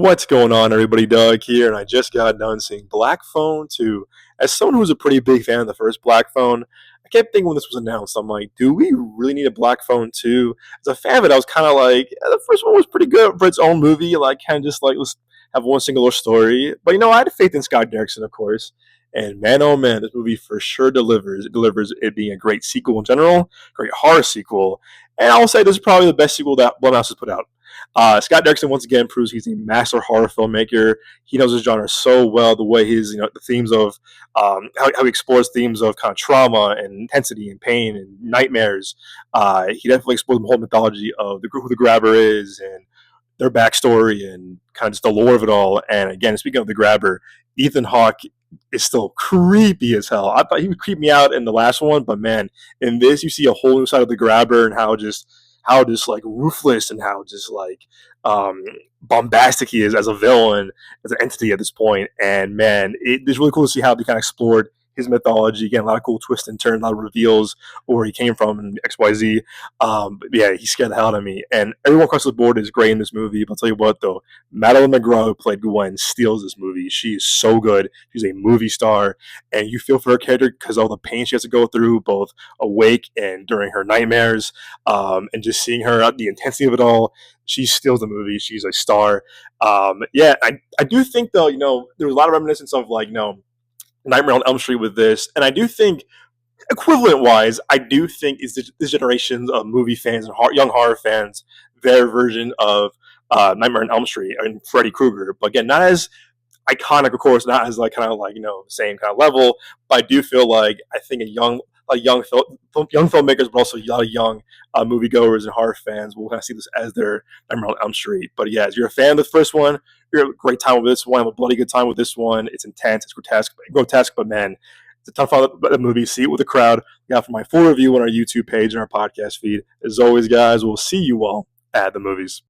What's going on, everybody? Doug here, and I just got done seeing Black Phone 2. As someone who's a pretty big fan of the first Black Phone, I kept thinking when this was announced, I'm like, do we really need a Black Phone 2? As a fan of it, I was kind of like, yeah, the first one was pretty good for its own movie, like, kind of just like, let's have one singular story. But, I had faith in Scott Derrickson, of course. And man, oh man, this movie for sure delivers. It delivers it being a great sequel in general, great horror sequel. And I'll say this is probably the best sequel that Blumhouse has put out. Scott Derrickson once again proves he's a master horror filmmaker. He knows his genre so well. The way the themes of how he explores themes of kind of trauma and intensity and pain and nightmares. He definitely explores the whole mythology of who the grabber is and their backstory and kind of just the lore of it all. And again, speaking of the grabber, Ethan Hawke is still creepy as hell. I thought he would creep me out in the last one, but man, in this you see a whole new side of the grabber and how just like ruthless and how just like um, bombastic he is as a villain, as an entity at this point. And man, it's really cool to see how they kind of explored his mythology. Again, a lot of cool twists and turns, a lot of reveals where he came from and XYZ. But yeah, he scared the hell out of me. And everyone across the board is great in this movie. But I'll tell you what, though, Madeline McGraw, who played Gwen, steals this movie. She is so good. She's a movie star, and you feel for her character because of all the pain she has to go through, both awake and during her nightmares. And just seeing her, the intensity of it all, she steals the movie. She's a star. Yeah, I do think though, there was a lot of reminiscence of like, Nightmare on Elm Street with this, and I do think equivalent wise, I do think is this generation of movie fans and young horror fans their version of Nightmare on Elm Street and Freddy Krueger. But again, not as iconic, of course, not as like kind of like same kind of level. But I do feel like I think young filmmakers, but also a lot of young moviegoers and horror fans will kind of see this as their Nightmare on Elm Street. But yeah, as you're a fan of the first one, you're having a great time with this one. Have a bloody good time with this one. It's intense, it's grotesque, but man, it's a ton of fun the movie. See it with the crowd. We got for my full review on our YouTube page and our podcast feed. As always, guys, we'll see you all at the movies.